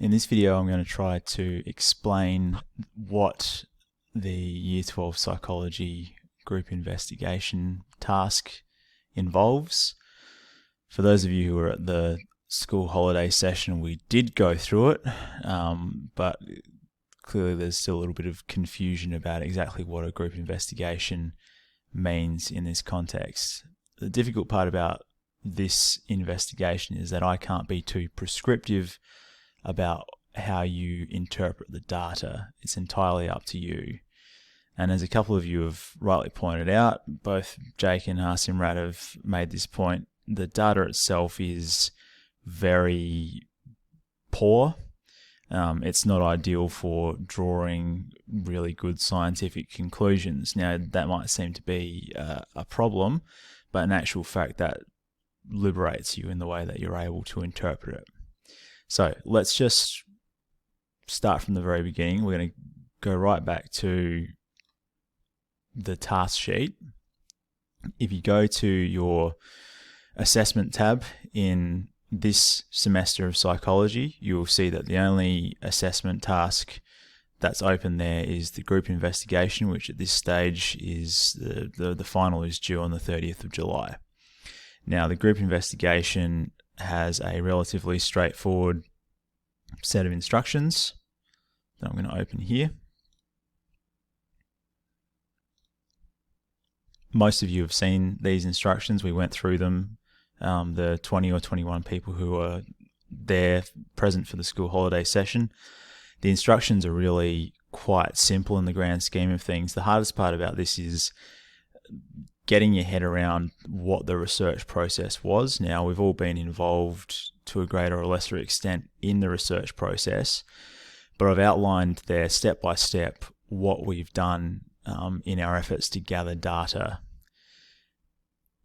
In this video, I'm going to try to explain what the Year 12 Psychology group investigation task involves. For those of you who were at the school holiday session, we did go through it, but clearly there's still a little bit of confusion about exactly what a group investigation means in this context. The difficult part about this investigation is that I can't be too prescriptive about how you interpret the data. It's entirely up to you. And as a couple of you have rightly pointed out, both Jake and Hasimrat have made this point, the data itself is very poor. It's not ideal for drawing really good scientific conclusions. Now, that might seem to be a problem, but in actual fact, that liberates you in the way that you're able to interpret it. So let's just start from the very beginning. We're going to go right back to the task sheet. If you go to your assessment tab in this semester of psychology, you'll see that the only assessment task that's open there is the group investigation, which at this stage is the final is due on the 30th of July. Now, the group investigation has a relatively straightforward set of instructions that I'm going to open here. Most of you have seen these instructions. We went through them. The 20 or 21 people who are there present for the school holiday session. The instructions are really quite simple in the grand scheme of things. The hardest part about this is getting your head around what the research process was. Now, we've all been involved to a greater or lesser extent in the research process, but I've outlined there step by step what we've done in our efforts to gather data.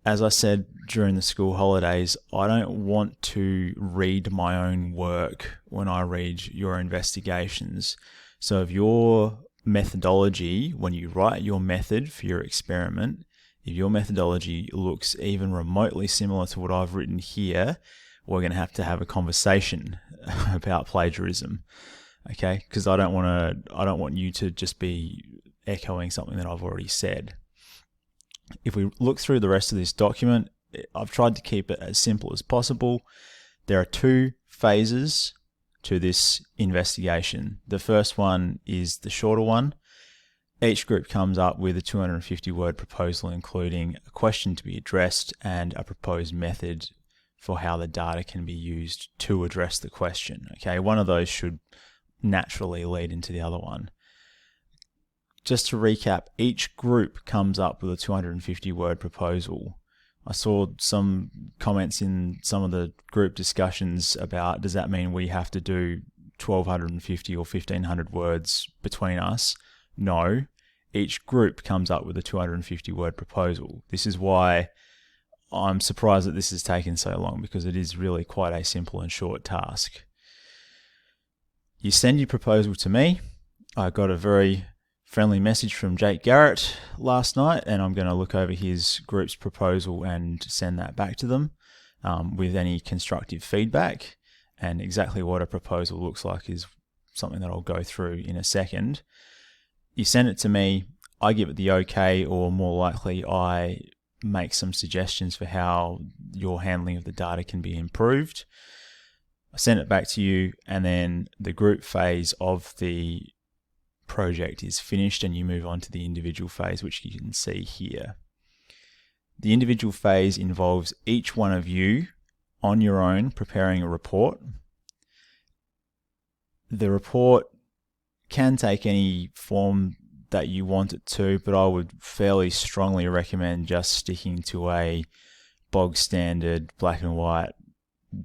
As I said during the school holidays, I don't want to read my own work when I read your investigations. So if your methodology, when you write your method for your experiment, if your methodology looks even remotely similar to what I've written here, we're going to have a conversation about plagiarism, okay? Because I don't want you to just be echoing something that I've already said. If we look through the rest of this document, I've tried to keep it as simple as possible. There are two phases to this investigation. The first one is the shorter one. Each group comes up with a 250-word proposal, including a question to be addressed and a proposed method for how the data can be used to address the question. Okay, one of those should naturally lead into the other one. Just to recap, each group comes up with a 250-word proposal. I saw some comments in some of the group discussions about, does that mean we have to do 1,250 or 1,500 words between us? No. Each group comes up with a 250-word proposal. This is why I'm surprised that this has taken so long, because it is really quite a simple and short task. You send your proposal to me. I got a very friendly message from Jake Garrett last night, and I'm going to look over his group's proposal and send that back to them with any constructive feedback. And exactly what a proposal looks like is something that I'll go through in a second. You send it to me, I give it the okay, or more likely I make some suggestions for how your handling of the data can be improved. I send it back to you, and then the group phase of the project is finished and you move on to the individual phase, which you can see here. The individual phase involves each one of you on your own preparing a report. The report can take any form that you want it to, but I would fairly strongly recommend just sticking to a bog standard black and white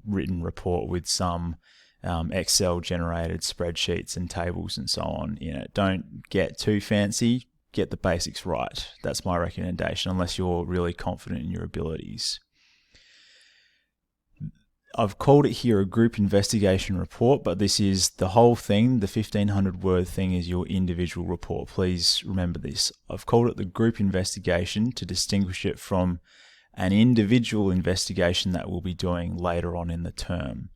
written report with some Excel generated spreadsheets and tables and so on in it. Don't get too fancy, get the basics right. That's my recommendation, unless you're really confident in your abilities. I've called it here a group investigation report, but this is the whole thing. The 1,500 word thing is your individual report. Please remember this. I've called it the group investigation to distinguish it from an individual investigation that we'll be doing later on in the term.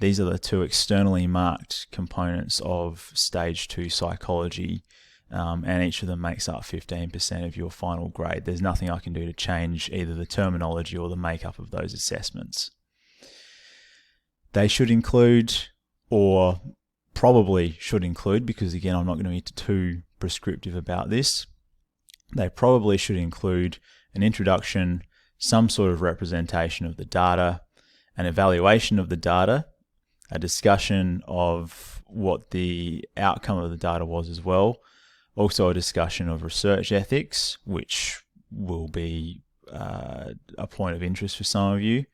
These are the two externally marked components of stage 2 psychology, and each of them makes up 15% of your final grade. There's nothing I can do to change either the terminology or the makeup of those assessments. They should include, or probably should include, because again I'm not going to be too prescriptive about this, they probably should include an introduction, some sort of representation of the data, an evaluation of the data, a discussion of what the outcome of the data was as well, also a discussion of research ethics, which will be a point of interest for some of you.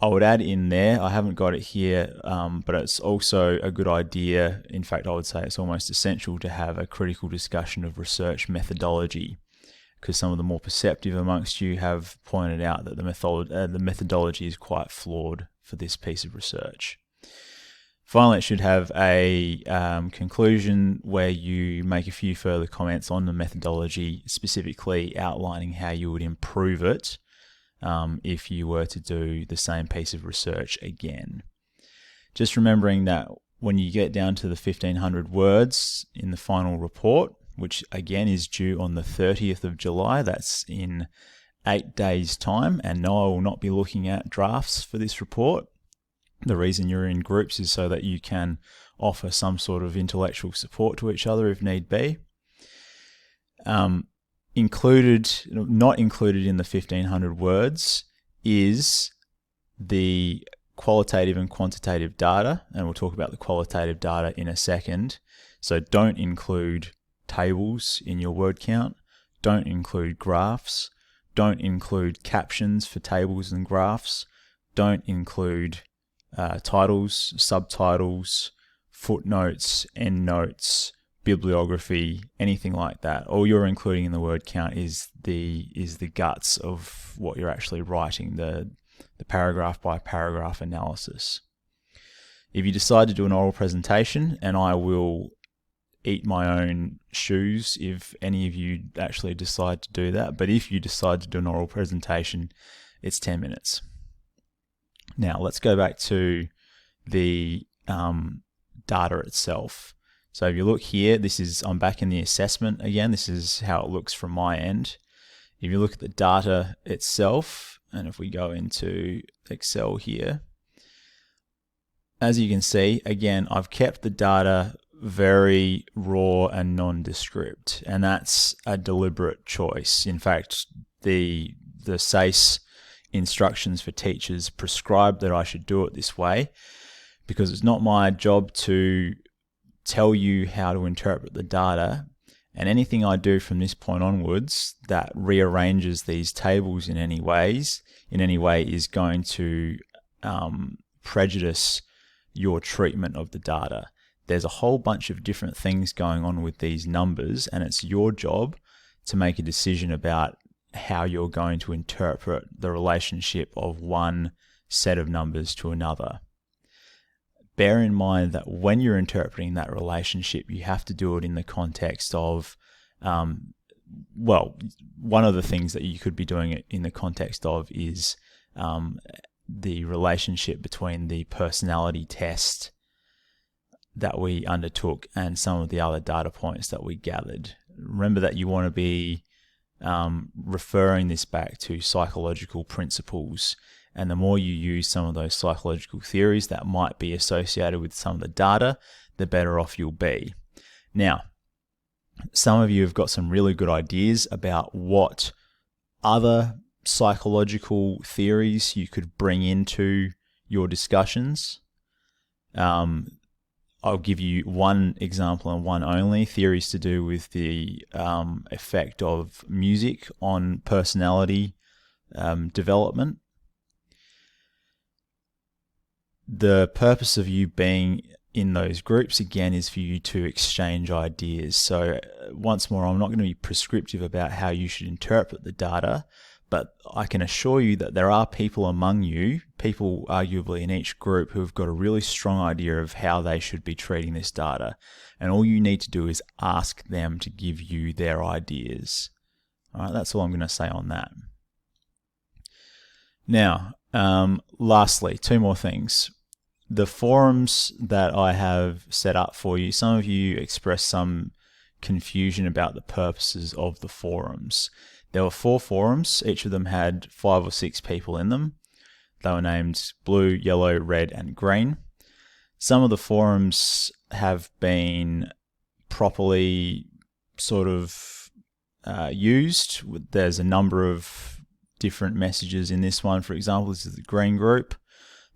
I would add in there, I haven't got it here, but it's also a good idea, in fact I would say it's almost essential to have a critical discussion of research methodology, because some of the more perceptive amongst you have pointed out that the methodology is quite flawed for this piece of research. Finally, it should have a conclusion where you make a few further comments on the methodology, specifically outlining how you would improve it if you were to do the same piece of research again. Just remembering that when you get down to the 1,500 words in the final report, which again is due on the 30th of July, that's in 8 days' time, and no, I will not be looking at drafts for this report. The reason you're in groups is so that you can offer some sort of intellectual support to each other if need be. Not included in the 1,500 words is the qualitative and quantitative data, and we'll talk about the qualitative data in a second. So don't include tables in your word count, don't include graphs, don't include captions for tables and graphs, don't include titles, subtitles, footnotes, endnotes, bibliography, anything like that. All you're including in the word count is the guts of what you're actually writing, the paragraph by paragraph analysis. If you decide to do an oral presentation, and I will eat my own shoes if any of you actually decide to do that, but if you decide to do an oral presentation, it's 10 minutes. Now let's go back to the data itself. So if you look here, I'm back in the assessment again. This is how it looks from my end. If you look at the data itself, and if we go into Excel here, as you can see, again, I've kept the data very raw and nondescript, and that's a deliberate choice. In fact, the SACE instructions for teachers prescribe that I should do it this way, because it's not my job to tell you how to interpret the data, and anything I do from this point onwards that rearranges these tables in any way is going to prejudice your treatment of the data. There's a whole bunch of different things going on with these numbers, and it's your job to make a decision about how you're going to interpret the relationship of one set of numbers to another. Bear in mind that when you're interpreting that relationship, you have to do it in the context of, one of the things that you could be doing it in the context of is the relationship between the personality test that we undertook and some of the other data points that we gathered. Remember that you want to be referring this back to psychological principles, and the more you use some of those psychological theories that might be associated with some of the data, the better off you'll be. Now, some of you have got some really good ideas about what other psychological theories you could bring into your discussions. I'll give you one example and one only. Theories to do with the effect of music on personality development. The purpose of you being in those groups, again, is for you to exchange ideas. So once more, I'm not going to be prescriptive about how you should interpret the data, but I can assure you that there are people among you, people arguably in each group, who have got a really strong idea of how they should be treating this data. And all you need to do is ask them to give you their ideas. All right, that's all I'm going to say on that. Now, lastly, two more things. the forums that I have set up for you, some of you expressed some confusion about the purposes of the forums. There were 4 forums. Each of them had 5 or 6 people in them. They were named blue, yellow, red, and green. Some of the forums have been properly sort of used. There's a number of different messages in this one. For example, this is the green group.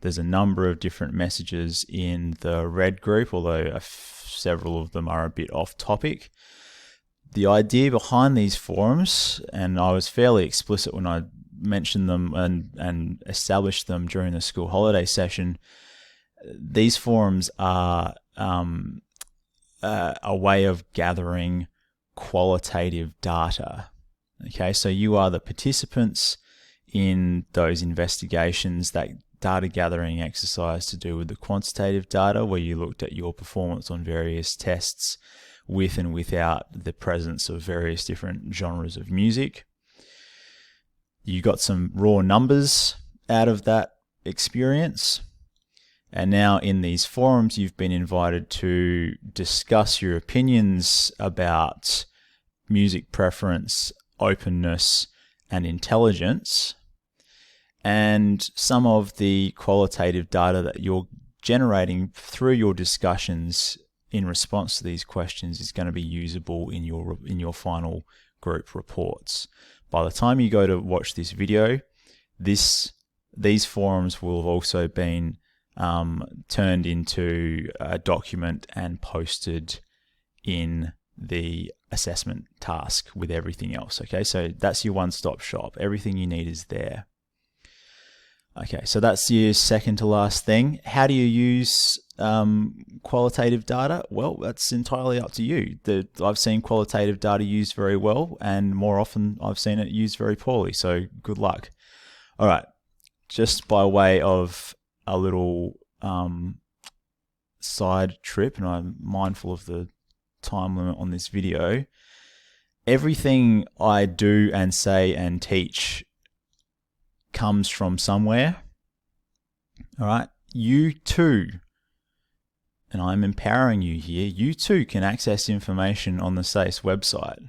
There's a number of different messages in the red group, although several of them are a bit off topic. The idea behind these forums, and I was fairly explicit when I mentioned them and established them during the school holiday session, these forums are a way of gathering qualitative data. Okay, so you are the participants in those investigations, that data gathering exercise to do with the quantitative data, where you looked at your performance on various tests with and without the presence of various different genres of music. You got some raw numbers out of that experience. And now in these forums, you've been invited to discuss your opinions about music preference, openness, and intelligence. And some of the qualitative data that you're generating through your discussions in response to these questions is going to be usable in your final group reports. By the time you go to watch this video, these forums will have also been turned into a document and posted in the assessment task with everything else. Okay, so that's your one-stop shop. Everything you need is there. Okay, so that's your second to last thing. How do you use qualitative data? Well, that's entirely up to you. I've seen qualitative data used very well, and more often I've seen it used very poorly, so good luck. All right, just by way of a little side trip, and I'm mindful of the time limit on this video, everything I do and say and teach comes from somewhere. All right, you too, and I'm empowering you here, you too can access information on the SACE website.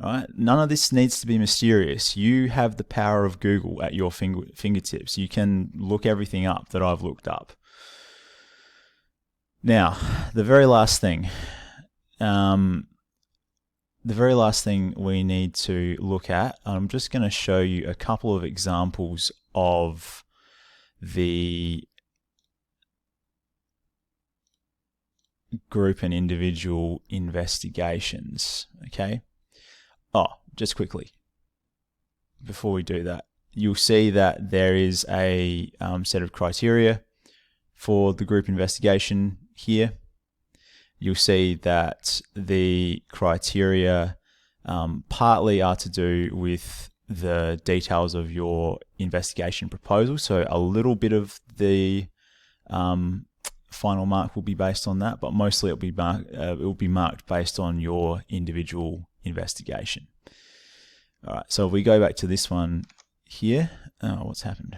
All right, none of this needs to be mysterious. You have the power of Google at your fingertips. You can look everything up that I've looked up. Now, the very last thing we need to look at, I'm just going to show you a couple of examples of the group and individual investigations, okay? Oh, just quickly, before we do that, you'll see that there is a set of criteria for the group investigation here. You'll see that the criteria partly are to do with the details of your investigation proposal. So a little bit of the final mark will be based on that, but mostly it will be marked based on your individual investigation. All right, so if we go back to this one here, what's happened?